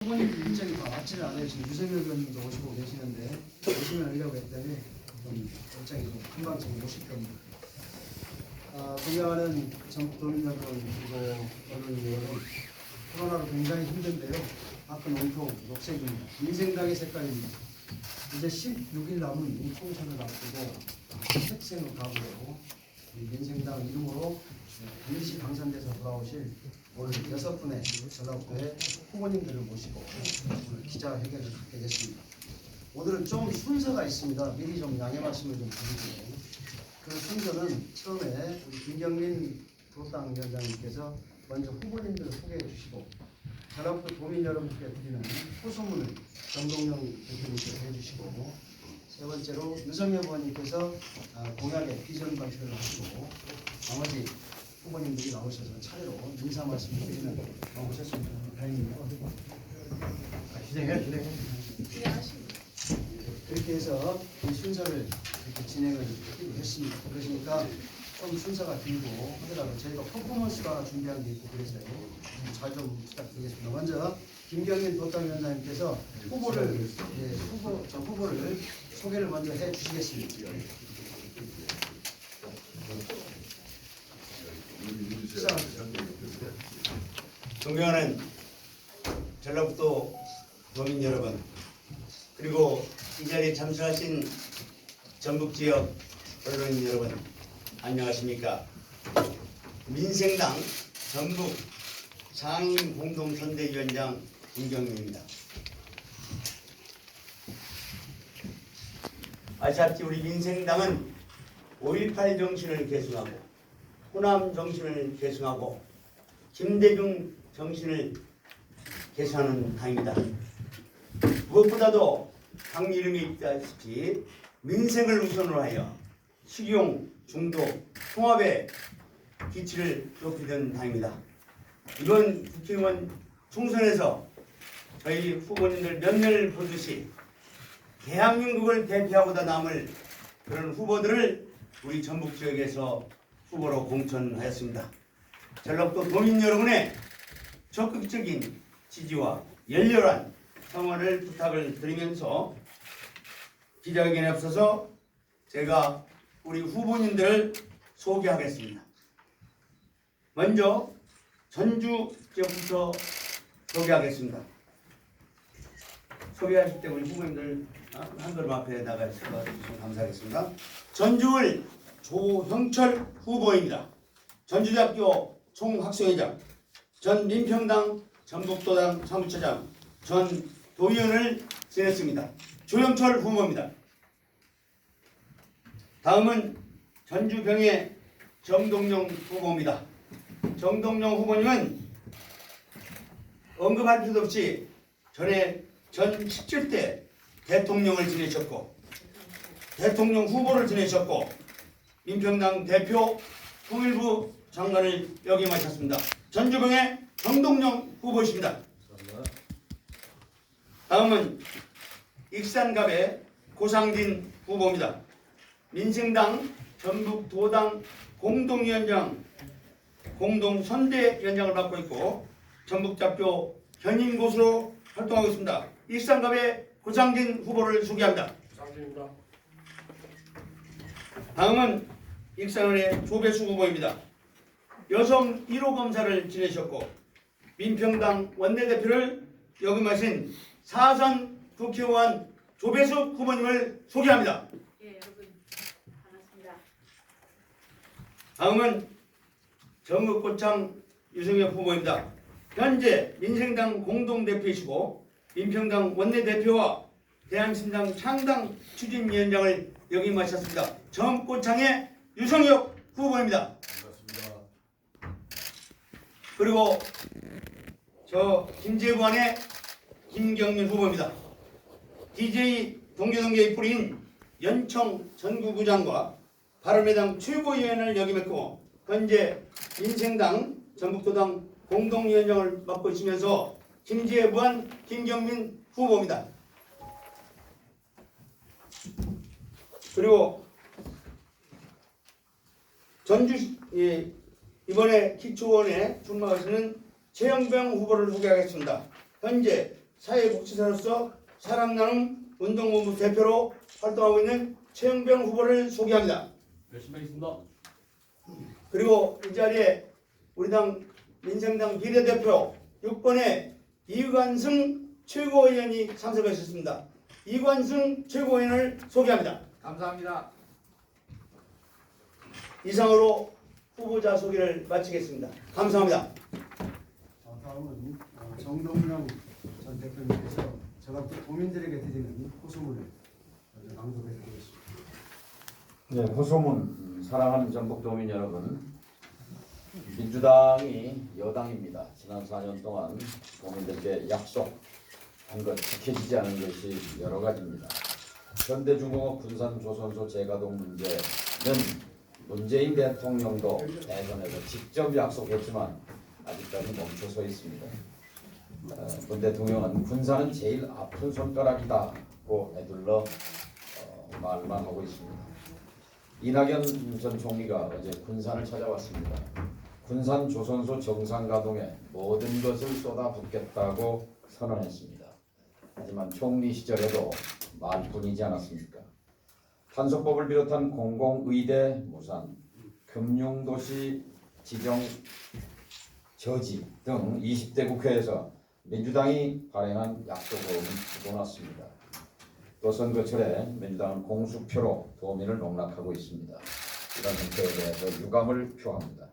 후보님 일정이 다 맞지는 않아요. 지금 유석열 의원님도 오시고 계시는데 오시면 하려고 했더니 좀 일정이 좀 금방 지금 오실 겁니다. 존경하는 전국도민 여러분 그리고 언론 여러분, 코로나로 굉장히 힘든데요. 밖은 온통 녹색입니다. 민생당의 색깔입니다. 이제 16일 남은 이 총선을 앞두고 색색으로 가고요. 민생당 이름으로 반드시 당선돼서 돌아오실 오늘 6분의 전라북도의 후보님들을 모시고 오늘 기자회견을 갖게 됐습니다. 오늘은 좀 순서가 있습니다. 미리 좀 양해 말씀을 좀 드리고요. 그 순서는 처음에 우리 김경민 도당위원장님께서 먼저 후보님들을 소개해 주시고 전라북도 도민 여러분께 드리는 호소문을 정동영 대표님께서 해주시고 세 번째로 유석열 의원님께서 공약의 비전 발표를 하시고 나머지 후보님들이 나오셔서 차례로 인사 말씀을 드리는 나오셨습니다. 다행입니다. 진행해. 그렇게 해서 이 순서를 이렇게 진행을 하기로 했습니다. 그러니까 좀 순서가 길고 하더라도 저희가 퍼포먼스가 준비한 게 있고 그래서요. 잘 좀 부탁드리겠습니다. 먼저 김경민 도당위원장님께서 후보를 소개를 먼저 해 주시겠습니다. 존경하는 전라북도 도민 여러분, 그리고 이 자리에 참석하신 전북지역 언론인 여러분, 안녕하십니까? 민생당 전북 상임 공동선대위원장 김경민입니다. 아시다시피 우리 민생당은 5.18 정신을 계승하고 호남 정신을 계승하고 김대중 정신을 계승하는 당입니다. 무엇보다도 당 이름에 있다시피 민생을 우선으로 하여 식용, 중독, 통합의 기치를 높이던 당입니다. 이번 국회의원 총선에서 저희 후보님들 면면을 보듯이 대한민국을 대표하고자 남을 그런 후보들을 우리 전북 지역에서 후보로 공천하였습니다. 전라북도 도민 여러분의 적극적인 지지와 열렬한 성원을 부탁을 드리면서 기자회견에 앞서서 제가 우리 후보님들을 소개하겠습니다. 먼저 전주 지역부터 소개하겠습니다. 소개하실 때 우리 후보님들 한 걸음 앞에 나가 주셔서 감사하겠습니다. 전주을 조형철 후보입니다. 전주대학교 총학생회장, 전 민평당 전북도당 사무처장, 전 도의원을 지냈습니다. 조형철 후보입니다. 다음은 전주병의 정동영 후보입니다. 정동영 후보님은 언급할 필요도 없이 전에 전 17대 대통령을 지내셨고 대통령 후보를 지내셨고 민평당 대표 통일부 장관을 역임하셨습니다. 전주병의 정동영 후보이십니다. 다음은 익산갑의 고상진 후보입니다. 민생당 전북도당 공동위원장, 공동선대위원장을 맡고 있고 전북대학교 현임고수로 활동하고 있습니다. 익산갑의 고상진 후보를 소개합니다. 다음은 익산원의 조배수 후보입니다. 여성 1호 검사를 지내셨고 민평당 원내대표를 역임하신 사선 국회의원 조배수 후보님을 소개합니다. 예, 여러분 반갑습니다. 다음은 정읍고창 유성엽 후보입니다. 현재 민생당 공동대표이시고 민평당 원내대표와 대한신당 창당 추진위원장을 역임하셨습니다. 정읍고창의 유성엽 후보입니다. 반갑습니다. 그리고 저 김제관의 김경민 후보입니다. DJ 동교동계의 뿌리인 연청 전구구장과 바른미래당 최고위원을 역임했고 현재 민생당 전북도당 공동위원장을 맡고 있으면서 김제부한 김경민 후보입니다. 그리고 전주 이번에 기초원에 출마하시는 최영병 후보를 소개하겠습니다. 현재 사회복지사로서 사랑나눔 운동본부 대표로 활동하고 있는 최영병 후보를 소개합니다. 열심히 하겠습니다. 그리고 이 자리에 우리 당 민생당 비례대표 6번의 이관승 최고위원이 참석하셨습니다. 이관승 최고위원을 소개합니다. 감사합니다. 이상으로 후보자 소개를 마치겠습니다. 감사합니다. 다음은 정동영 전 대표님께서 제가 도민들에게 드리는 호소문을 낭독해 드리겠습니다. 네, 호소문. 사랑하는 전북도민 여러분, 민주당이 여당입니다. 지난 4년 동안 도민들께 약속한 것 지켜지지 않은 것이 여러 가지입니다. 현대중공업 군산조선소 재가동 문제는 문재인 대통령도 대선에서 직접 약속했지만 아직까지 멈춰서 있습니다. 문 대통령은 군산은 제일 아픈 손가락이다고 애둘러 말만 하고 있습니다. 이낙연 전 총리가 어제 군산을 찾아왔습니다. 군산 조선소 정상 가동에 모든 것을 쏟아붓겠다고 선언했습니다. 하지만 총리 시절에도 말뿐이지 않았습니까? 탄소법을 비롯한 공공의대 무산, 금융도시 지정 저지 등 20대 국회에서 민주당이 발행한 약속으로는 주고났습니다. 또 선거철에 민주당은 공수표로 도민을 농락하고 있습니다. 이런 행태에 대해서 유감을 표합니다.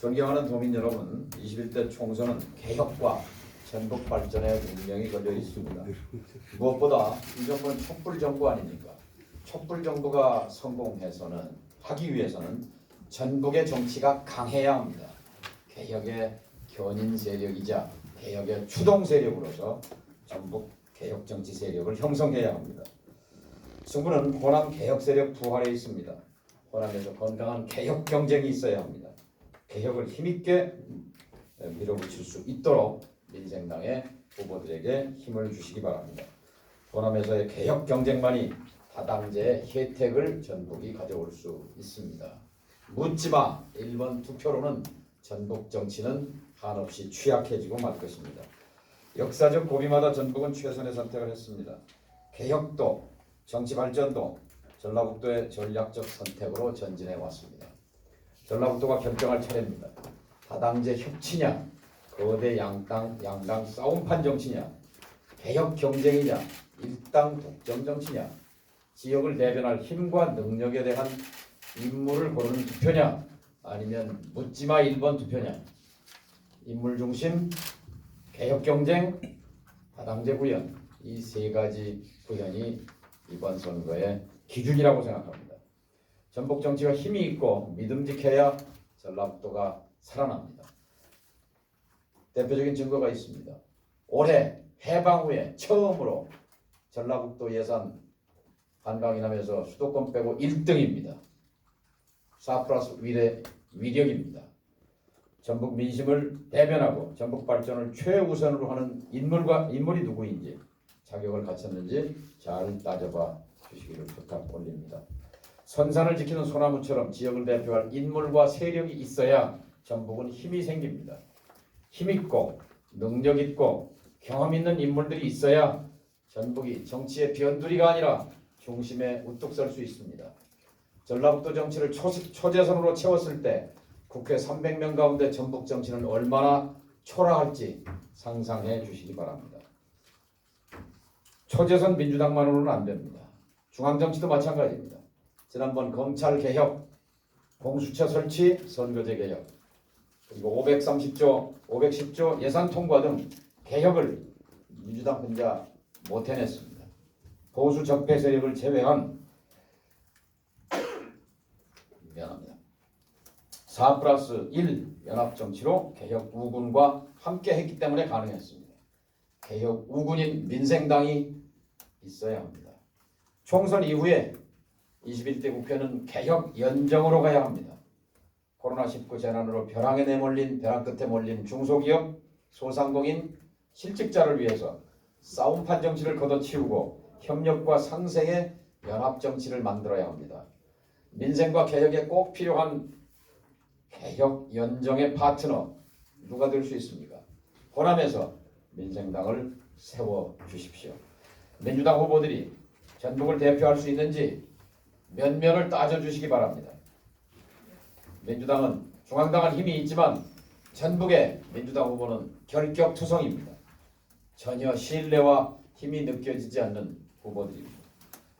존경하는 도민 여러분, 21대 총선은 개혁과 전북 발전의 운명이 걸려 있습니다. 무엇보다 이 정부는 촛불 정부 아닙니까? 촛불 정부가 성공해서는 하기 위해서는 전북의 정치가 강해야 합니다. 개혁의 견인 세력이자 개혁의 추동 세력으로서 전북 개혁 정치 세력을 형성해야 합니다. 승부는 호남 개혁 세력 부활에 있습니다. 호남에서 건강한 개혁 경쟁이 있어야 합니다. 개혁을 힘있게 밀어붙일 수 있도록 민생당의 후보들에게 힘을 주시기 바랍니다. 호남에서의 개혁 경쟁만이 다당제의 혜택을 전북이 가져올 수 있습니다. 묻지마 1번 투표로는 전북 정치는 한없이 취약해지고 말 것입니다. 역사적 고비마다 전북은 최선의 선택을 했습니다. 개혁도 정치 발전도 전라북도의 전략적 선택으로 전진해 왔습니다. 전라북도가 결정할 차례입니다. 다당제 협치냐, 거대 양당 싸움판 정치냐, 개혁 경쟁이냐, 일당 독점 정치냐, 지역을 대변할 힘과 능력에 대한 인물을 고르는 투표냐, 아니면 묻지마 1번 투표냐. 인물 중심, 개혁 경쟁, 다당제 구현, 이 세 가지 구현이 이번 선거의 기준이라고 생각합니다. 전북 정치가 힘이 있고 믿음직해야 전라북도가 살아납니다. 대표적인 증거가 있습니다. 올해 해방 후에 처음으로 전라북도 예산 한강이남에서 수도권 빼고 1등입니다. 4+ 위력입니다. 전북 민심을 대변하고 전북 발전을 최우선으로 하는 인물이 누구인지 자격을 갖췄는지 잘 따져봐 주시기를 부탁 올립니다. 선산을 지키는 소나무처럼 지역을 대표할 인물과 세력이 있어야 전북은 힘이 생깁니다. 힘있고 능력있고 경험 있는 인물들이 있어야 전북이 정치의 변두리가 아니라 중심에 우뚝 설 수 있습니다. 전라북도 정치를 초재선으로 채웠을 때 국회 300명 가운데 전북 정치는 얼마나 초라할지 상상해 주시기 바랍니다. 초재선 민주당만으로는 안 됩니다. 중앙정치도 마찬가지입니다. 지난번 검찰 개혁, 공수처 설치, 선거제 개혁, 그리고 510조 예산 통과 등 개혁을 민주당 혼자 못 해냈습니다. 보수 적폐 세력을 제외한 4+1 연합정치로 개혁 우군과 함께 했기 때문에 가능했습니다. 개혁 우군인 민생당이 있어야 합니다. 총선 이후에 21대 국회는 개혁 연정으로 가야 합니다. 코로나19 재난으로 벼랑 끝에 몰린 중소기업, 소상공인, 실직자를 위해서 싸움판 정치를 걷어치우고 협력과 상생의 연합정치를 만들어야 합니다. 민생과 개혁에 꼭 필요한 개혁 연정의 파트너 누가 될 수 있습니까? 호남에서 민생당을 세워주십시오. 민주당 후보들이 전북을 대표할 수 있는지 면면을 따져주시기 바랍니다. 민주당은 중앙당은 힘이 있지만 전북의 민주당 후보는 결격투성입니다. 전혀 신뢰와 힘이 느껴지지 않는 후보들입니다.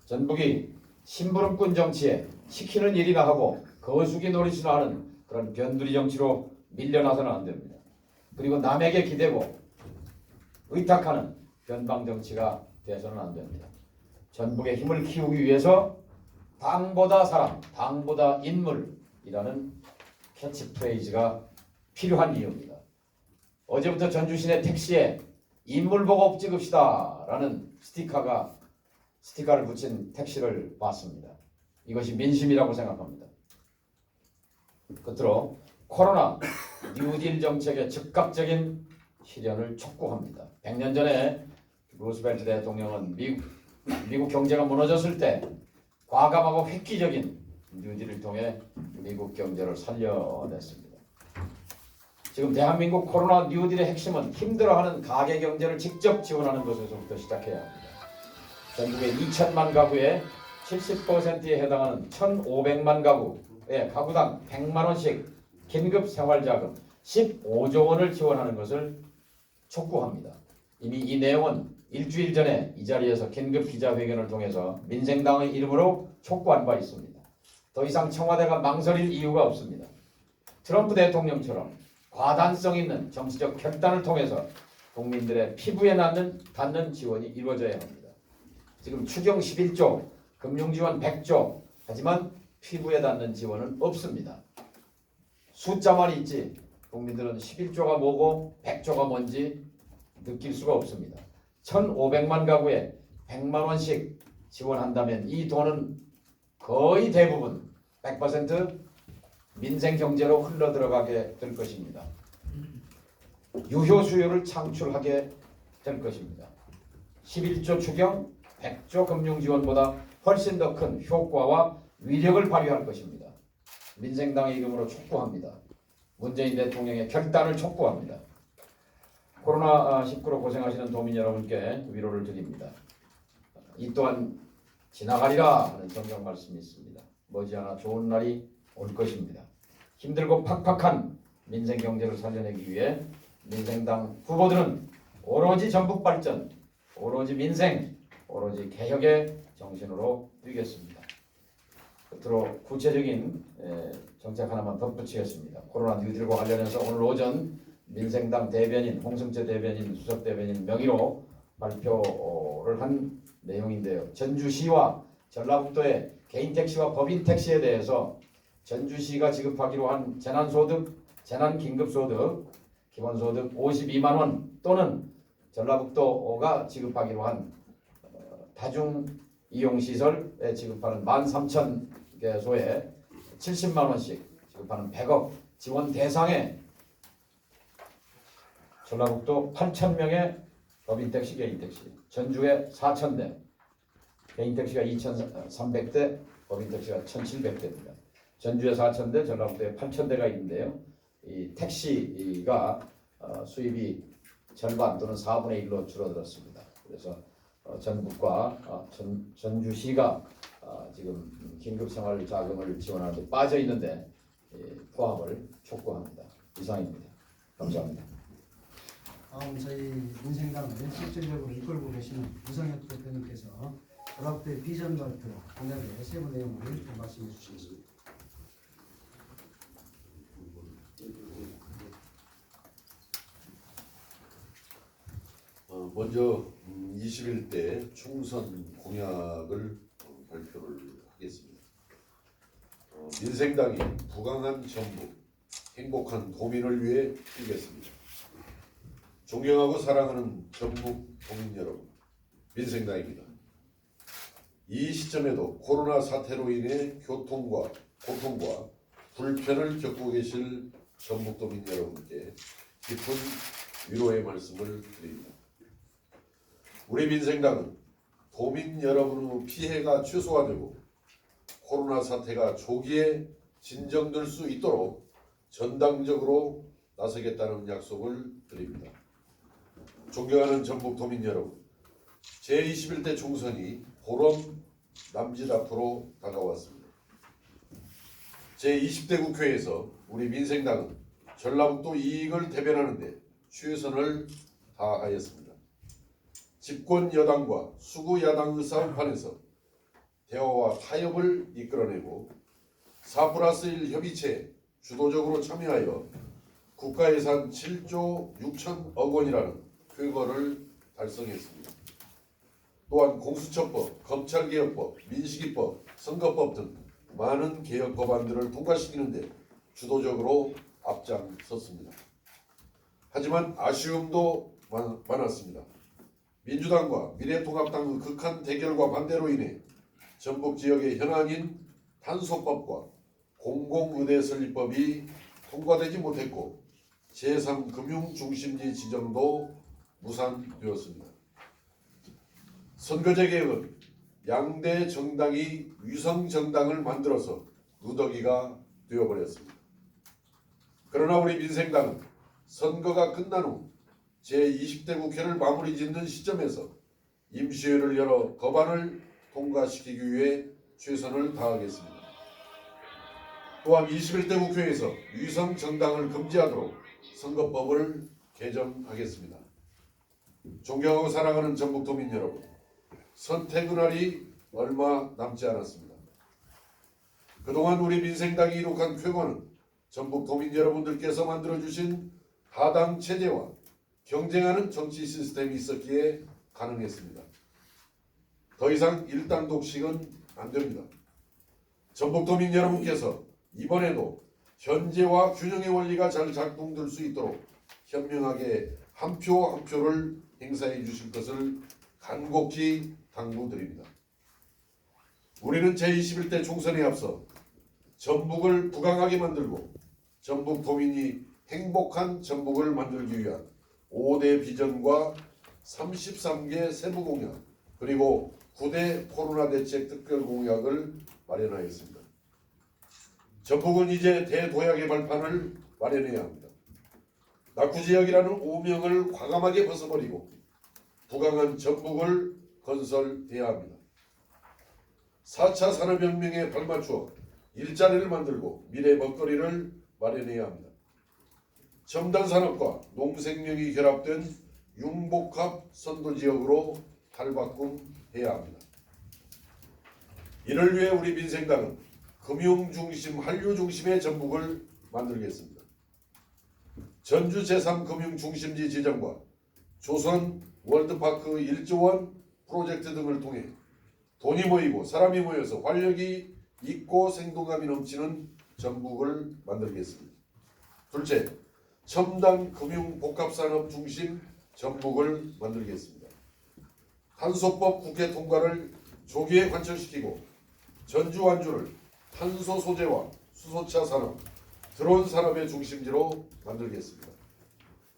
전북이 심부름꾼 정치에 시키는 일이나 하고 거수기 노릇이나 하는 그런 변두리 정치로 밀려나서는 안 됩니다. 그리고 남에게 기대고 의탁하는 변방 정치가 돼서는 안 됩니다. 전북의 힘을 키우기 위해서 당보다 사람, 당보다 인물이라는 캐치프레이즈가 필요한 이유입니다. 어제부터 전주시내 택시에 인물 보고 찍읍시다 라는 스티커를 붙인 택시를 봤습니다. 이것이 민심이라고 생각합니다. 끝으로 코로나 뉴딜 정책의 즉각적인 실현을 촉구합니다. 100년 전에 루스벨트 대통령은 미국 경제가 무너졌을 때 과감하고 획기적인 뉴딜을 통해 미국 경제를 살려냈습니다. 지금 대한민국 코로나 뉴딜의 핵심은 힘들어하는 가계 경제를 직접 지원하는 것에서부터 시작해야 합니다. 전국의 2천만 가구의 70%에 해당하는 1,500만 가구의 가구당 100만 원씩 긴급 생활자금 15조 원을 지원하는 것을 촉구합니다. 이미 이 내용은 일주일 전에 이 자리에서 긴급 기자회견을 통해서 민생당의 이름으로 촉구한 바 있습니다. 더 이상 청와대가 망설일 이유가 없습니다. 트럼프 대통령처럼 과단성 있는 정치적 결단을 통해서 국민들의 피부에 닿는 지원이 이루어져야 합니다. 지금 추경 11조, 금융지원 100조, 하지만 피부에 닿는 지원은 없습니다. 숫자만 있지 국민들은 11조가 뭐고 100조가 뭔지 느낄 수가 없습니다. 1,500만 가구에 100만 원씩 지원한다면 이 돈은 거의 대부분 100% 민생 경제로 흘러들어가게 될 것입니다. 유효 수요를 창출하게 될 것입니다. 11조 추경, 100조 금융 지원보다 훨씬 더 큰 효과와 위력을 발휘할 것입니다. 민생당의 이름으로 촉구합니다. 문재인 대통령의 결단을 촉구합니다. 코로나19로 고생하시는 도민 여러분께 위로를 드립니다. 이 또한 지나가리라 하는 성경 말씀이 있습니다. 머지않아 좋은 날이 올 것입니다. 힘들고 팍팍한 민생 경제를 살려내기 위해 민생당 후보들은 오로지 전북 발전, 오로지 민생, 오로지 개혁의 정신으로 뛰겠습니다. 끝으로 구체적인 정책 하나만 덧붙이겠습니다. 코로나 뉴딜과 관련해서 오늘 오전 민생당 대변인, 홍승재 대변인, 수석 대변인 명의로 발표를 한 내용인데요. 전주시와 전라북도의 개인택시와 법인택시에 대해서 전주시가 지급하기로 한 재난소득, 재난긴급소득, 기본소득 52만 원 또는 전라북도가 지급하기로 한 다중이용시설에 지급하는 13,000개소에 70만 원씩 지급하는 100억 지원 대상에 전라북도 8,000명의 법인택시, 개인택시, 전주에 4,000대, 개인택시가 2,300대, 법인택시가 1,700대입니다. 전주에 4,000대, 전라북도에 8,000대가 있는데요. 이 택시가 수입이 절반 또는 4분의 1로 줄어들었습니다. 그래서 전북과 전주시가 지금 긴급생활자금을 지원하는 데 빠져 있는데 포함을 촉구합니다. 이상입니다. 감사합니다. 다음 저희 민생당을 실질적으로 이끌고 계시는 유상혁 대표님께서 전라북도의 비전 발표 공약의 세부 내용을 말씀해 주시겠습니다. 먼저 21대 총선 공약을 발표를 하겠습니다. 민생당이 부강한 전북, 행복한 도민을 위해 뛰겠습니다. 존경하고 사랑하는 전북 도민 여러분, 민생당입니다. 이 시점에도 코로나 사태로 인해 교통과 고통과 불편을 겪고 계실 전북 도민 여러분께 깊은 위로의 말씀을 드립니다. 우리 민생당은 도민 여러분의 피해가 최소화되고 코로나 사태가 조기에 진정될 수 있도록 전당적으로 나서겠다는 약속을 드립니다. 존경하는 전북 도민 여러분, 제21대 총선이 보름 남짓 앞으로 다가왔습니다. 제20대 국회에서 우리 민생당은 전라북도 이익을 대변하는 데 최선을 다하였습니다. 집권 여당과 수구 야당의 싸움판에서 대화와 타협을 이끌어내고 4+1 협의체에 주도적으로 참여하여 국가 예산 7조 6천억 원이라는 쾌거를 달성했습니다. 또한 공수처법, 검찰개혁법, 민식이법, 선거법 등 많은 개혁 법안들을 통과시키는 데 주도적으로 앞장섰습니다. 하지만 아쉬움도 많았습니다. 민주당과 미래통합당의 극한 대결과 반대로 인해 전북 지역의 현안인 탄소법과 공공의대 설립법이 통과되지 못했고 제3금융중심지 지정도 무산되었습니다. 선거제 개혁은 양대 정당이 위성정당을 만들어서 누더기가 되어버렸습니다. 그러나 우리 민생당은 선거가 끝난 후 제20대 국회를 마무리 짓는 시점에서 임시회를 열어 법안을 통과시키기 위해 최선을 다하겠습니다. 또한 21대 국회에서 위성정당을 금지하도록 선거법을 개정하겠습니다. 존경하고 사랑하는 전북도민 여러분, 선택의 날이 얼마 남지 않았습니다. 그동안 우리 민생당이 이룩한 쾌거는 전북도민 여러분들께서 만들어주신 다당 체제와 경쟁하는 정치 시스템이 있었기에 가능했습니다. 더 이상 일당 독식은 안됩니다. 전북도민 여러분께서 이번에도 현재와 균형의 원리가 잘 작동될 수 있도록 현명하게 한 표 한 표를 행사해 주실 것을 간곡히 당부드립니다. 우리는 제21대 총선에 앞서 전북을 부강하게 만들고 전북 도민이 행복한 전북을 만들기 위한 5대 비전과 33개 세부 공약 그리고 9대 코로나 대책 특별 공약을 마련하였습니다. 전북은 이제 대도약의 발판을 마련해야 합니다. 낙후지역이라는 오명을 과감하게 벗어버리고 부강한 전북을 건설해야 합니다. 4차 산업혁명에 발맞추어 일자리를 만들고 미래 먹거리를 마련해야 합니다. 첨단 산업과 농생명이 결합된 융복합 선도지역으로 탈바꿈해야 합니다. 이를 위해 우리 민생당은 금융중심, 한류중심의 전북을 만들겠습니다. 전주 제3금융중심지 지정과 조선 월드파크 1조 원 프로젝트 등을 통해 돈이 모이고 사람이 모여서 활력이 있고 생동감이 넘치는 전북을 만들겠습니다. 둘째, 첨단 금융 복합산업 중심 전북을 만들겠습니다. 탄소법 국회 통과를 조기에 관철시키고 전주 완주를 탄소 소재와 수소차 산업, 드론 산업의 중심지로 만들겠습니다.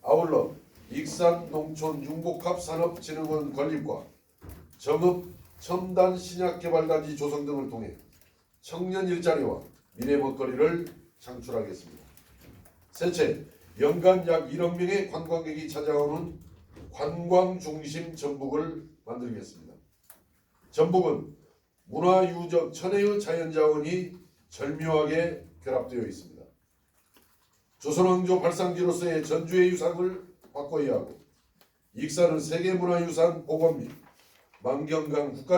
아울러 익산 농촌 융복합 산업진흥원 건립과 정읍 첨단 신약개발단지 조성 등을 통해 청년 일자리와 미래 먹거리를 창출하겠습니다. 셋째, 연간 약 1억 명의 관광객이 찾아오는 관광중심 전북을 만들겠습니다. 전북은 문화유적 천혜의 자연자원이 절묘하게 결합되어 있습니다. 조선왕조 발상지로서의 전주의 유산을 바꿔야 하고 익산은 세계문화유산 보건 및 만경강 국가